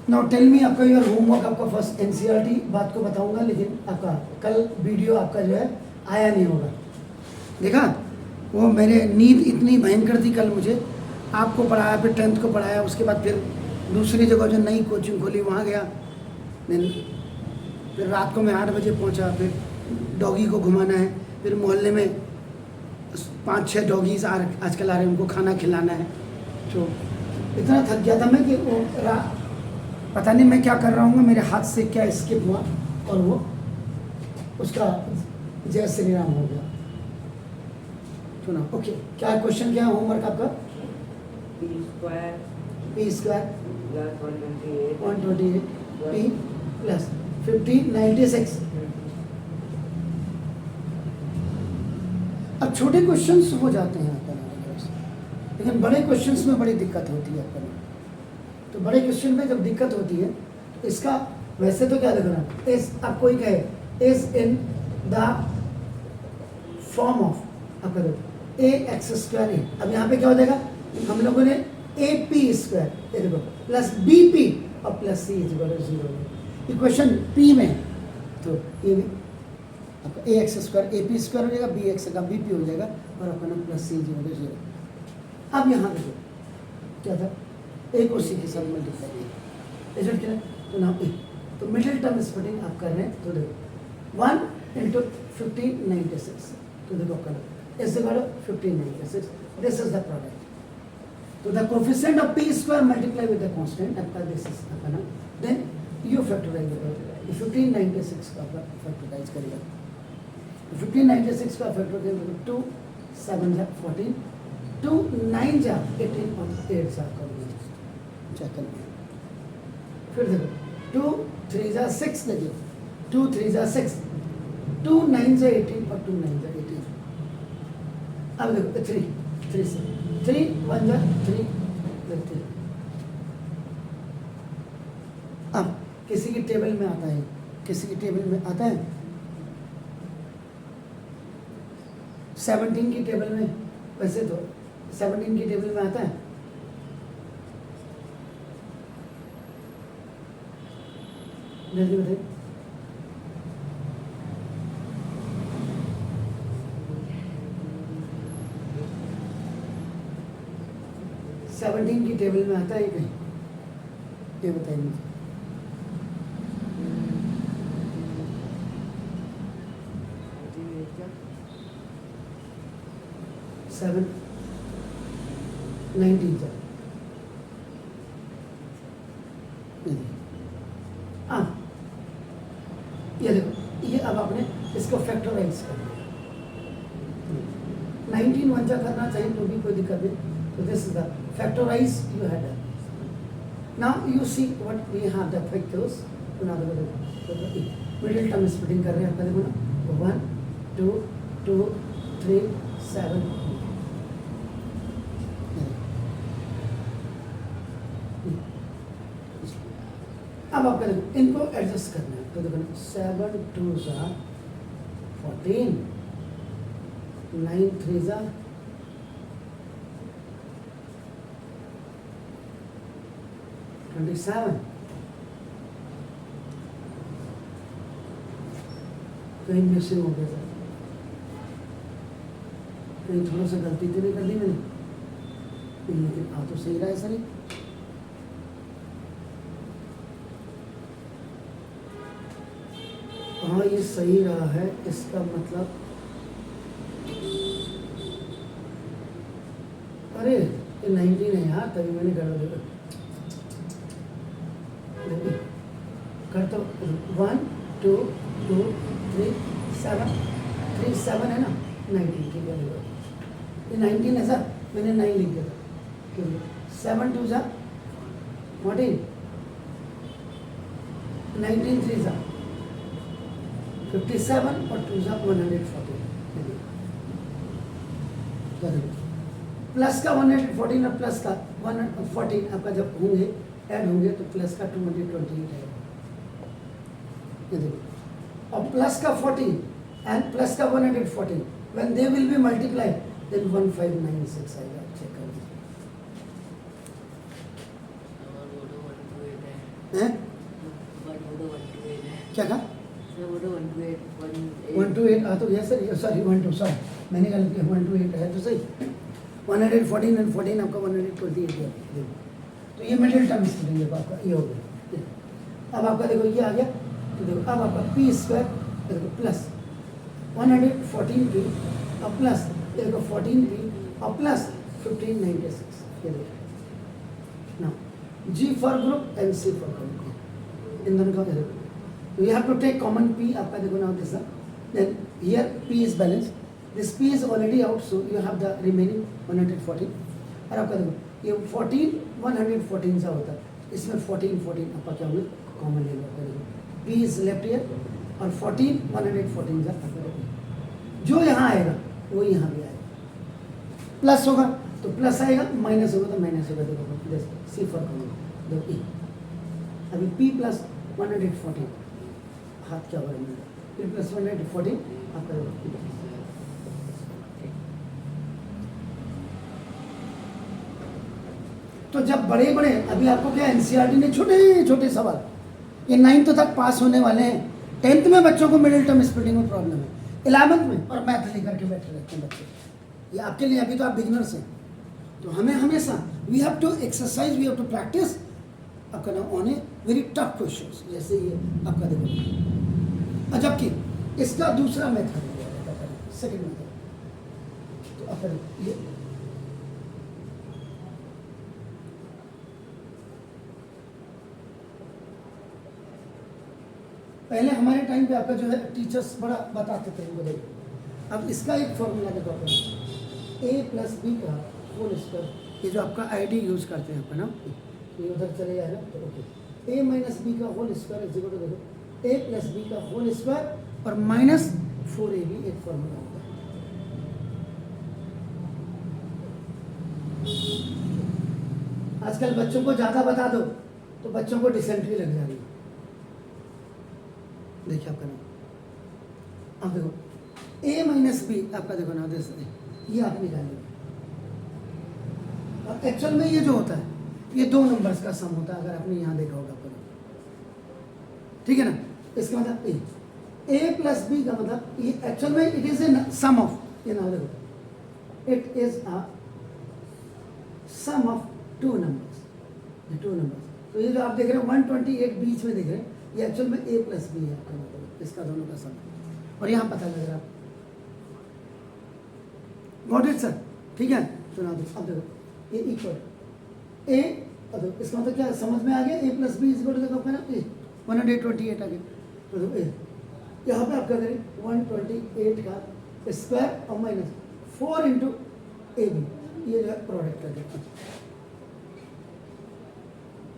Now tell me, आपका your homework, आपका first NCERT बात को बताऊंगा, लेकिन आपका कल वीडियो आपका जो है आया नहीं होगा। देखा, वो मेरे नींद इतनी भयंकर थी कल मुझे, आपको पढ़ाया, फिर 10th को पढ़ाया, उसके बाद फिर दूसरी जगह जो नई कोचिंग खोली वहाँ गया, फिर रात को मैं 8 बजे पहुँचा, फिर डॉगी को घुमाना है, फिर मोहल्ले में 5-6 डॉगीज आजकल आ रहे हैं, उनको खाना खिलाना है। तो इतना थक गया था मैं कि वो पता नहीं मैं क्या कर रहा हूँ, मेरे हाथ से क्या स्किप हुआ और वो उसका जय श्री राम हो गया। सुना, ओके, क्या क्वेश्चन, क्या है होमवर्क आपका? p square + 128 p + 5096। अब छोटे क्वेश्चंस हो जाते हैं आपका, लेकिन बड़े क्वेश्चंस में बड़ी दिक्कत होती है आपका। तो बड़े क्वेश्चन में जब दिक्कत होती है तो इसका वैसे तो क्या लिखना, इस आप कोई कहे is in the form of, आपका देखो ax², अब यहाँ पे क्या हो जाएगा, हम लोगों ने AP², ये देखो प्लस BP और प्लस C = 0। ये क्वेश्चन P में, तो ये भी आपका ax² AP² हो जाएगा, bx का BP हो जाएगा, और अपना प्लस C = 0। अब यहाँ देखो क्या था, A को C के साथ मल्टीप्लाई, रिजल्ट क्या है, तो नाम A, तो मिडिल टर्म स्प्लिटिंग आप कर रहे हैं, तो देखो 1 × 1596, तो देखो कर is equal to 1596, this is the product. तो the coefficient of p² multiply with the constant, आपका दिस इज अपना, देन यू फैक्टराइज करोगे, 1596 का फैक्टराइज करेगा, 1596 का फैक्टर देंगे 2 7 जा 14, 2 9 जा 18 और 8 जा करोगे, चेक करिए। फिर देखो 2 3 जा 6, देखिए 2 3 जा 6, 2 9 जा 18 और 2 9 जा 18। अब देखो 3 से 3 1 जा 3 देखते हैं। अब किसी की टेबल में आता है, किसी की टेबल में आता है 17 की टेबल में, वैसे तो 17 की टेबल में आता है, जल्दी बताइए। सेवनटीन की टेबल में आता है कहीं, ये बताइए मुझे। सेवन 19 का, ये देखो, ये अब आपने इसको फैक्टराइज कर दिया, 19 1 जा करना चाहिए तो भी कोई दिक्कत नहीं, तो this is the factorise you had done. Now you see what we have the factors, तो ना देखो मिडिल टर्म स्प्लिटिंग कर रहे हैं आपका, देखो ना 1 2 2 3 7, अब आपका देखो इनको एडजस्ट करना है, तो देखो 7 2 जा 14, 9 3 जा 27, कहीं मिसिंग हो गया सर, कहीं थोड़ा सा गलती तो नहीं कर दी मैंने, लेकिन आ तो सही रहा है सर। हाँ ये सही रहा है, इसका मतलब अरे ये 19 है यार, तभी मैंने गड़बड़ कर, तो 1 2 2 3 7 3 7 है ना, 19 ठीक है, ये 19 है सर, मैंने 9 लिख दिया था, 7 2 जा 14, 19 3 जा 57 और 2 जा 140, प्लस का 114 और प्लस का 114 आपका जब होंगे ऐड होंगे तो प्लस का 228 है, ये देखो, और प्लस का 14 एंड प्लस का 114 when they will be multiply then 1596 आएगा, चेक कर लीजिए। हैं? क्या कहा? 1 to 8 तो yes sir, sorry 1 to sorry मैंने गलत किया, 1 to 8 है तो सही। 114 और 14 आपका 128 है। तो ये मिडिल टर्म स्प्लिटिंग है आपका, ये हो गया। अब आपका देखो ये आ गया, तो देखो अब आपका पी स्क्वायर देखो प्लस 114p और प्लस देखो 14p और प्लस 1596, ये देखो ना G for group and C for group, इन दोनों का देखो। तो you have to take common p, आपका देखो now this one, then here p is balanced, this p is already out, so you have the remaining 114। और आपका देखो ये 14 114 सा होता है, इसमें 14 आपका क्या होगा कॉमन ले लो, आपका देखो p is left here और 14 114 सा आपका देखो जो यहाँ आएगा वो यहाँ भी आएगा, प्लस होगा तो प्लस आएगा, माइनस होगा तो माइनस होगा। देखो सी फॉर कॉमन देखो e, अभी p प्लस 114 हाथ क्या हो रहा है, फिर प्लस 114 आपका तो जब बड़े बड़े अभी आपको क्या एनसीईआरटी ने छोटे छोटे सवाल, ये 9th तक पास होने वाले हैं, 10th में बच्चों को मिडिल टर्म स्प्लिटिंग में प्रॉब्लम है, 11th में और मैथ लेकर के बैठे रहते हैं बच्चे। ये आपके लिए अभी तो आप बिगिनर्स हैं, तो हमें हमेशा we have to exercise, we have to practise आपका ना on a very tough questions, जैसे ये आपका देखो। जबकि इसका दूसरा मेथड है, सेकंड मेथड, तो आपका ये पहले हमारे टाइम पे आपका जो है टीचर्स बड़ा बताते थे इनको देखो। अब इसका एक फॉर्मूला देखो आपका a प्लस बी का होल स्क्वायर, ये जो आपका आईडी यूज करते हैं आपका ना, ये उधर चले जाएगा तो ओके, a माइनस बी का whole square is equal to देखो a प्लस बी का होल स्क्वायर और माइनस 4ab एक फॉर्मूला होता है। आजकल बच्चों को ज़्यादा बता दो तो बच्चों को डिसेंट्री लग जा रही है। देखिए आपका नाम, अब देखो a माइनस बी आपका देखो ना, ये आप निकालेंगे और एक्चुअल में ये जो होता है ये दो नंबर्स का सम होता है, अगर आपने यहाँ देखा होगा आपको, ठीक है ना। इसका मतलब a प्लस बी का मतलब ये एक्चुअल में it is a sum of, ये ना देखो it is a sum of two numbers, ये टू नंबर्स। तो ये जो आप देख रहे हैं 128 बीच में देख रहे हैं, ये एक्चुअल में a प्लस बी है आपका मतलब, इसका दोनों का सम, और यहाँ पता लग रहा है गॉट इट सर, ठीक है। सुना दो, अब देखो ये इक्वल a, अब इसका मतलब क्या समझ में आ गया, a plus B is equal to देखो आपका ना 128 आ गया, तो देखो यहाँ पे आप क्या करें 128 का स्क्वायर और माइनस 4 इंटू ए बी, ये जो है प्रोडक्ट कर देते हैं,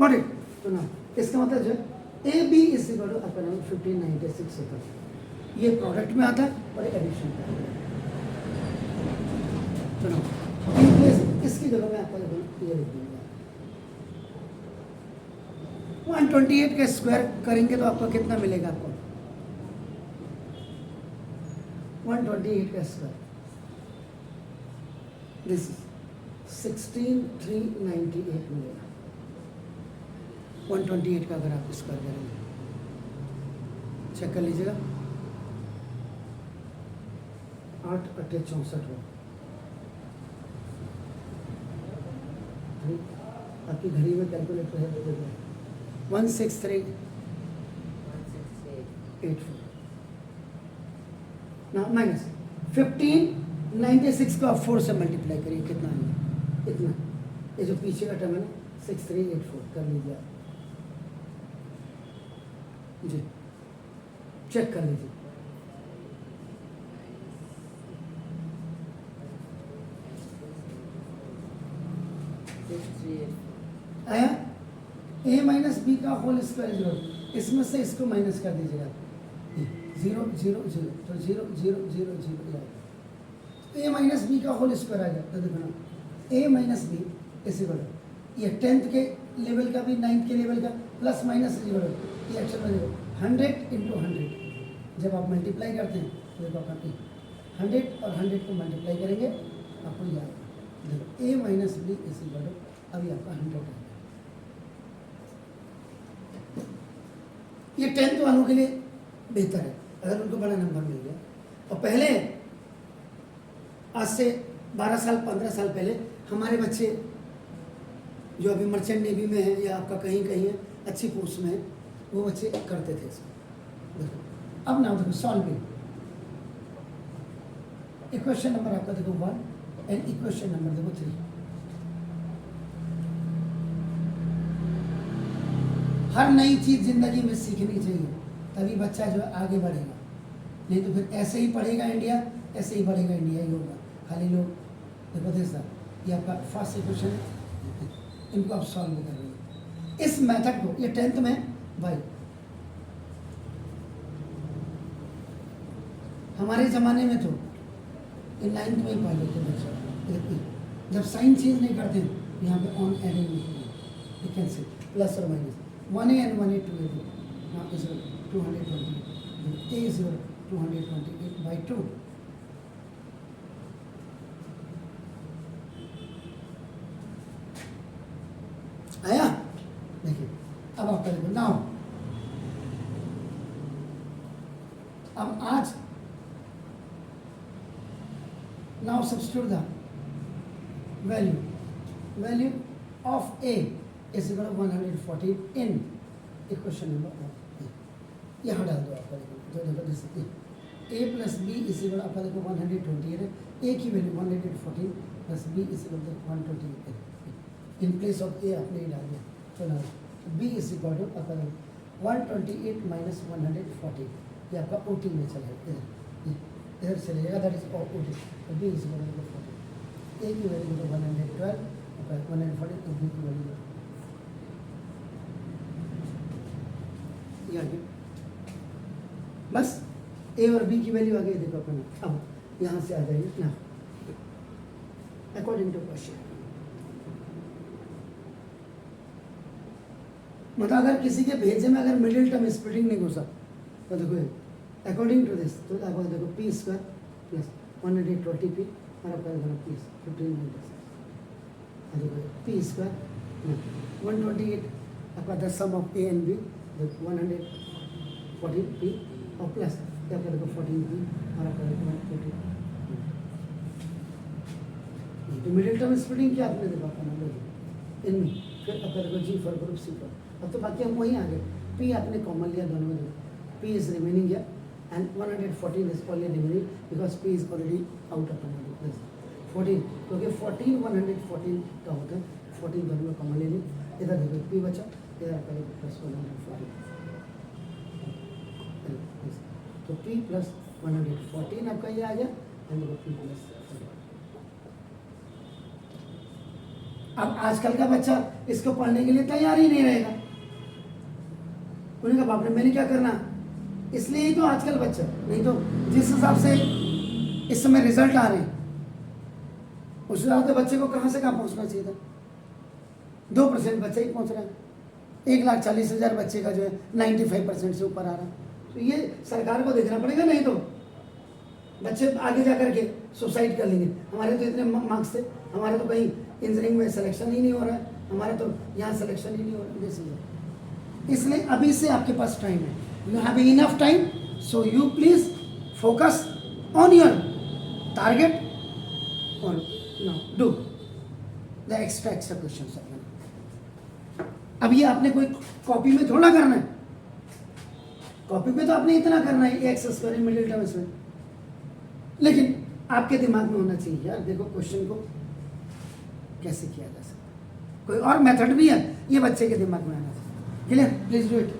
गॉट इट। तो ना इसका मतलब जो है A B is equal to आपका नाम 1596 होता है, ये प्रोडक्ट में आता है और एडिशन में आता है। तो ना इसकी जगह में आपका ये लिख दूंगा 128 का स्क्वायर करेंगे तो आपको कितना मिलेगा, आपको 128 का स्क्वायर दिस इज 16398 मिलेगा। 128 का अगर आप स्क्वायर करेंगे, चेक कर लीजिएगा, 8 8 64 हो, आपकी घड़ी में कैलकुलेटर है तो देखो 16384 ना माइनस 1596 को आप 4 से मल्टीप्लाई करिए, कितना है इतना, ये जो पीछे का टर्म है ना 6384 कर लीजिए आप जी, चेक कर लीजिए। आया a माइनस बी का होल स्क्वायर 0, इसमें से इसको माइनस कर दीजिएगा 0 0 0, तो 0 0 0 0 a माइनस बी का होल स्क्वायर आ गया, तो देखो ना a माइनस बी इसी बड़ा, ये 10th के लेवल का भी 9th के लेवल का प्लस माइनस 0, ये एक्चुअल में 100 इंटू 100 जब आप मल्टीप्लाई करते हैं तो देखो आपका 100 और 100 को मल्टीप्लाई करेंगे आपको याद देखो a माइनस बी इसी बड़ा, अभी आपका 100 है। ये 10th वालों के लिए बेहतर है अगर उनको बड़ा नंबर मिल गया। और पहले आज से 12 साल 15 साल पहले हमारे बच्चे जो अभी मर्चेंट नेवी में है या आपका कहीं कहीं है अच्छी पोस्ट में है, वो बच्चे करते थे इसको। देखो अब ना देखो सॉल्विंग। इक्वेशन नंबर आपका देखो 1 एंड इक्वेशन नंबर देखो 3। हर नई चीज जिंदगी में सीखनी चाहिए, तभी बच्चा जो है आगे बढ़ेगा। नहीं तो फिर ऐसे ही पढ़ेगा इंडिया, ऐसे ही बढ़ेगा इंडिया ही होगा। खाली लोग देखो देखा ये आपका फर्स्ट इक्वेशन है, इनको आप सॉल्व कर रहे हैं इस मेथड को। ये 10th में भाई, हमारे ज़माने में तो ये 9th में ही पढ़ लेते बच्चे। जब साइन चेंज नहीं करते यहाँ पे ऑन एडिंग लिखेंगे, यू कैन से प्लस और minus 1a and 1a 2a now is 220, a is 228 by 2। आया देखिए अब आप करेंगे नाउ। अब आज now substitute the value of a is equal to 114 in equation number 1। यहाँ डाल दो आपका देखो जो देखो जैसे a plus B is equal आपका देखो 120 है, a की value 114 plus b is equal to 128 in place of a आपने डाल दिया। तो b इज इक्वल टू आपका 128 माइनस 140, ये आपका ओ टी में चलेगा, इधर चले जाएगा, दैट इज ओ टी। तो b is equal to 40, a की वैल्यू 112 140, तो b की वैल्यू बस ए और बी की वैल्यू आ गई। देखो अपन अब यहाँ से आ जाएगी ना अकॉर्डिंग टू क्वेश्चन। मतलब अगर किसी के भेजे में अगर मिडिल टर्म स्प्लिटिंग नहीं घुसा तो देखो अकॉर्डिंग टू दिस, तो आपको देखो पी स्क्वायर प्लस 120 पी और आपका देखो पी 15 देखो पी स्क्वायर 128 आपका the sum of A and B 114 P और प्लस क्या आपका देखो 14 पी और आपका देखो 140। तो मिडिल टर्म स्प्लिटिंग क्या आपने देखा अपना नंबर इनमें, फिर आपका देखो जी फॉर ग्रुप सी फॉर। अब तो बाकी हम वहीं आ गए, पी आपने कॉमन लिया दोनों में, पी इज रिमेनिंग या and 114 is only remaining because P is already out of plus 14, क्योंकि 14 114 का होता है, 14 दोनों में कॉमन ले ली। इधर देखो पी बचा, इधर आपका देखो प्लस 114, तो p प्लस 114 आपका ये आ गया एंड देखो p प्लस। अब आजकल का बच्चा इसको पढ़ने के लिए तैयार ही नहीं रहेगा, उन्हें बाप रे मैंने क्या करना, इसलिए ही तो आजकल बच्चा, नहीं तो जिस हिसाब से इस समय रिजल्ट आ रहे हैं उस हिसाब से बच्चे को कहाँ से कहाँ पहुँचना चाहिए था। 2% बच्चा ही पहुँच रहा है, 1,40,000 बच्चे का जो है 95% से ऊपर आ रहा है। तो ये सरकार को देखना पड़ेगा, नहीं तो बच्चे आगे जा कर के सुसाइड कर लेंगे। हमारे तो इतने मार्क्स थे, हमारे तो कहीं इंजीनियरिंग में सिलेक्शन ही नहीं हो रहा है, हमारा तो यहाँ सिलेक्शन ही नहीं हो रहा है जैसे। इसलिए अभी से आपके पास टाइम है, you have enough time, so you please focus on your target और डू द एक्स्ट्रा क्वेश्चन। अब ये आपने कोई कॉपी में थोड़ा करना है, कॉपी पे तो आपने इतना करना है एक्स स्क्वायर मिडिल टर्म इसमें, लेकिन आपके दिमाग में होना चाहिए यार देखो क्वेश्चन को कैसे किया जा सकता है, कोई और मेथड भी है, ये बच्चे के दिमाग में आना चाहिए। Clear, please do it.